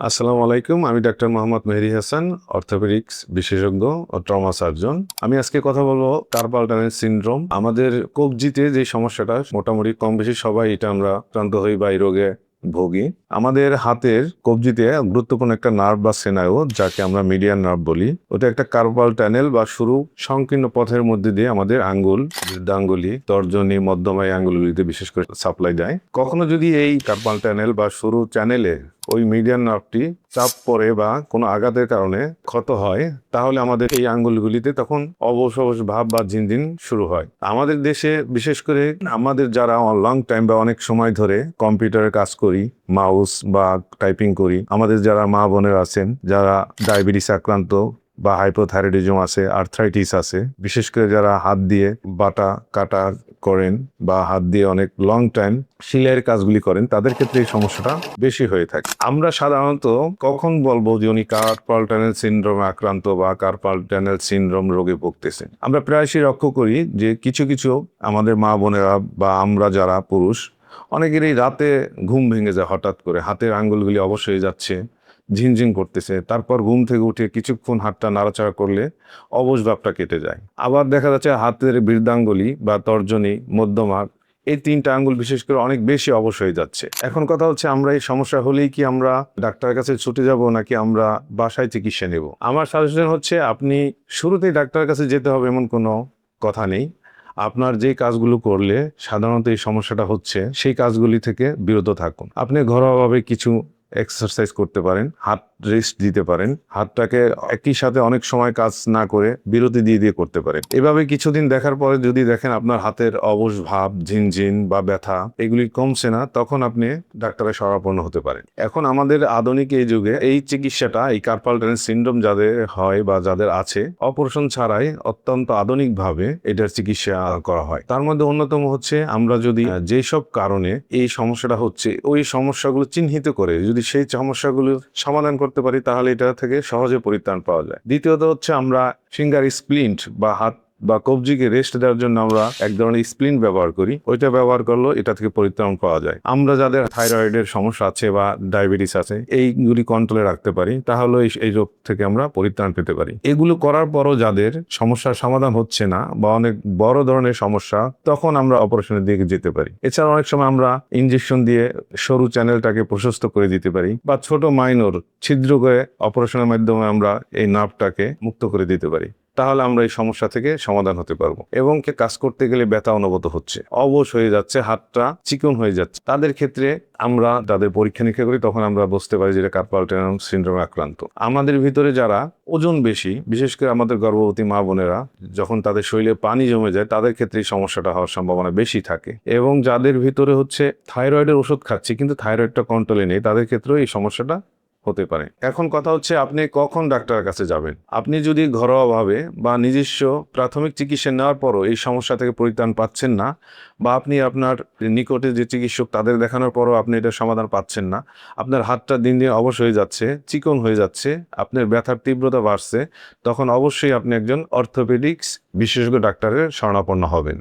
আসসালামু আলাইকুম। আমি ডাক্তার মোহাম্মদ মেহেদী হাসান, অর্থোপেডিক্স বিশেষজ্ঞ ও ট্রমা সার্জন। আমি আজকে কথা বলবো কার্পাল টানেল সিনড্রোম। আমাদের কবজিতে যে সমস্যাটা মোটামুটি কম বেশি সবাই এটা আমরা আক্রান্ত হই বা এই রোগে ভোগী। আমাদের হাতের কবজিতে গুরুত্বপূর্ণ একটা নার্ভ বা স্নায়ু, যাকে আমরা মিডিয়ান নার্ভ বলি, ওটা একটা কার্পাল টানেল বা সরু সংকীর্ণ পথের মধ্যে দিয়ে আমাদের আঙ্গুল, বৃদ্ধাঙ্গুলি, তর্জনী, মধ্যমা এই আঙ্গুলগুলিতে বিশেষ করে সাপ্লাই দেয়। কখনো যদি এই কার্পাল টানেল বা সরু চ্যানেলে ওই মিডিয়ান নার্ভটি চাপ পড়ে বা কোনো আঘাতের কারণে ক্ষত হয়, তাহলে আমাদের এই আঙ্গুলগুলিতে তখন অবশ অবশ ভাব বা ঝিনঝিন শুরু হয়। আমাদের দেশে বিশেষ করে আমাদের যারা লং টাইম বা অনেক সময় ধরে কম্পিউটারে কাজ করি, মাউস বা টাইপিং করি, আমাদের যারা মা বোনের আছেন যারা ডায়াবেটিস আক্রান্ত বা হাইপোথাইরয়েডিজম আছে, আর্থ্রাইটিস আছে, বিশেষ করে যারা হাত দিয়ে বাটা কাটা করেন বা হাত দিয়ে অনেক লং টাইম সেলাইয়ের কাজগুলি করেন, তাদের ক্ষেত্রে এই সমস্যাটা বেশি হয়ে থাকে। আমরা সাধারণত কখন বলবো যে উনি কার্পাল টানেল সিনড্রোমে আক্রান্ত বা কার্পাল টানেল সিনড্রোম রোগে ভুগতেছেন? আমরা প্রায়শই লক্ষ্য করি যে কিছু কিছু আমাদের মা বোনেরা বা আমরা যারা পুরুষ, অনেকেরই রাতে ঘুম ভেঙে যায় হঠাৎ করে, হাতের আঙ্গুলগুলি অবশ হয়ে যাচ্ছে, ঝিনঝিন করতেছে, তারপর ঘুম থেকে উঠে কিছুক্ষণ হাতটা নাড়াচাড়া করলে অবশ ভাবটা কেটে যায়। আবার দেখা যাচ্ছে হাতের বৃদ্ধাঙ্গুলি বা তর্জনী, মধ্যমা এই তিনটা আঙ্গুল বিশেষ করে অনেক বেশি অবশ হয়ে যাচ্ছে। এখন কথা হচ্ছে, আমরা এই সমস্যা হলেই কি আমরা ডাক্তারের কাছে ছুটে যাব নাকি আমরা বাসায় চিকিৎসা নেব? আমার সাজেশন হচ্ছে আপনি শুরুতেই ডাক্তারের কাছে যেতে হবে এমন কোনো কথা নেই। আপনার যে কাজগুলো করলে সাধারণত এই সমস্যাটা হচ্ছে সেই কাজগুলি থেকে বিরত থাকুন। আপনি ঘরোয়াভাবে কিছু এক্সারসাইজ করতে পারেন, হাত রেস্ট দিতে পারেন, হাতটাকে একই সাথে অনেক সময় কাজ না করে বিরতি দিয়ে দিয়ে করতে পারেন। এভাবে কিছুদিন দেখার পরে যদি দেখেন আপনার হাতের অবশ ভাব, ঝিনঝিন বা ব্যথা এগুলি কমছে না, তখন আপনি ডাক্তারের শরণাপন্ন হতে পারেন। এখন আমাদের আধুনিক এই যুগে এই চিকিৎসাটা, এই কার্পাল টানেল সিনড্রোম যাদের হয় বা যাদের আছে, অপারেশন ছাড়াই অত্যন্ত আধুনিকভাবে এটার চিকিৎসা করা হয়। তার মধ্যে অন্যতম হচ্ছে, আমরা যদি যেসব কারণে এই সমস্যাটা হচ্ছে ওই সমস্যাগুলো চিহ্নিত করে যদি সেই সমস্যাগুলো সমাধান করতে পারি, তাহলে এটা থেকে সহজে পরিত্রাণ পাওয়া যায়। দ্বিতীয়ত হচ্ছে, আমরা ফিঙ্গার স্প্লিন্ট বা হাত বা কবজিকে রেস্ট দেওয়ার জন্য আমরা এক ধরনের স্প্লিন্ট ব্যবহার করি, ওইটা ব্যবহার করলেও এটা থেকে পরিত্রাণ পাওয়া যায়। আমরা যাদের থাইরয়েডের সমস্যা আছে বা ডায়াবেটিস আছে, এইগুলি কন্ট্রোলে রাখতে পারি, তাহলে এই রোগ থেকে আমরা পরিত্রাণ পেতে পারি। এগুলো করার পরও যাদের সমস্যার সমাধান হচ্ছে না বা অনেক বড় ধরনের সমস্যা, তখন আমরা অপারেশনের দিকে যেতে পারি। এছাড়া অনেক সময় আমরা ইনজেকশন দিয়ে সরু চ্যানেলটাকে প্রশস্ত করে দিতে পারি বা ছোট মাইনর ছিদ্র করে অপারেশনের মাধ্যমে আমরা এই নার্ভটাকে মুক্ত করে দিতে পারি। তাহলে আমরা এই সমস্যা থেকে সমাধান হতে পারবো। এবং কাজ করতে গেলে ব্যথা অনুভূত হচ্ছে, অবশ হয়ে যাচ্ছে, হাতটা চিকন হয়ে যাচ্ছে, তাদের ক্ষেত্রে আমরা তাদের পরীক্ষা নিরীক্ষা করি, তখন আমরা বুঝতে পারি যে এটা কার্পাল টানেল সিনড্রোমে আক্রান্ত। আমাদের ভিতরে যারা ওজন বেশি, বিশেষ করে আমাদের গর্ভবতী মা বোনেরা, যখন তাদের শরীরে পানি জমে যায়, তাদের ক্ষেত্রে এই সমস্যাটা হওয়ার সম্ভাবনা বেশি থাকে। এবং যাদের ভিতরে হচ্ছে থাইরয়েডের ওষুধ খাচ্ছি কিন্তু থাইরয়েডটা কন্ট্রোলে নেই, তাদের ক্ষেত্রেও এই সমস্যাটা হতে পারে। এখন কথা হচ্ছে, আপনি কখন ডাক্তারের কাছে যাবেন? আপনি যদি ঘরোয়াভাবে বা নিজস্ব প্রাথমিক চিকিৎসা নেওয়ার পরও এই সমস্যা থেকে পরিত্রাণ পাচ্ছেন না, বা আপনি আপনার নিকটে যে চিকিৎসক তাদের দেখানোর পরও আপনি এটার সমাধান পাচ্ছেন না, আপনার হাতটা দিন দিন অবশ হয়ে যাচ্ছে, চিকন হয়ে যাচ্ছে, আপনার ব্যথার তীব্রতা বাড়ছে, তখন অবশ্যই আপনি একজন অর্থোপেডিক্স বিশেষজ্ঞ ডাক্তারের শরণাপন্ন হবেন।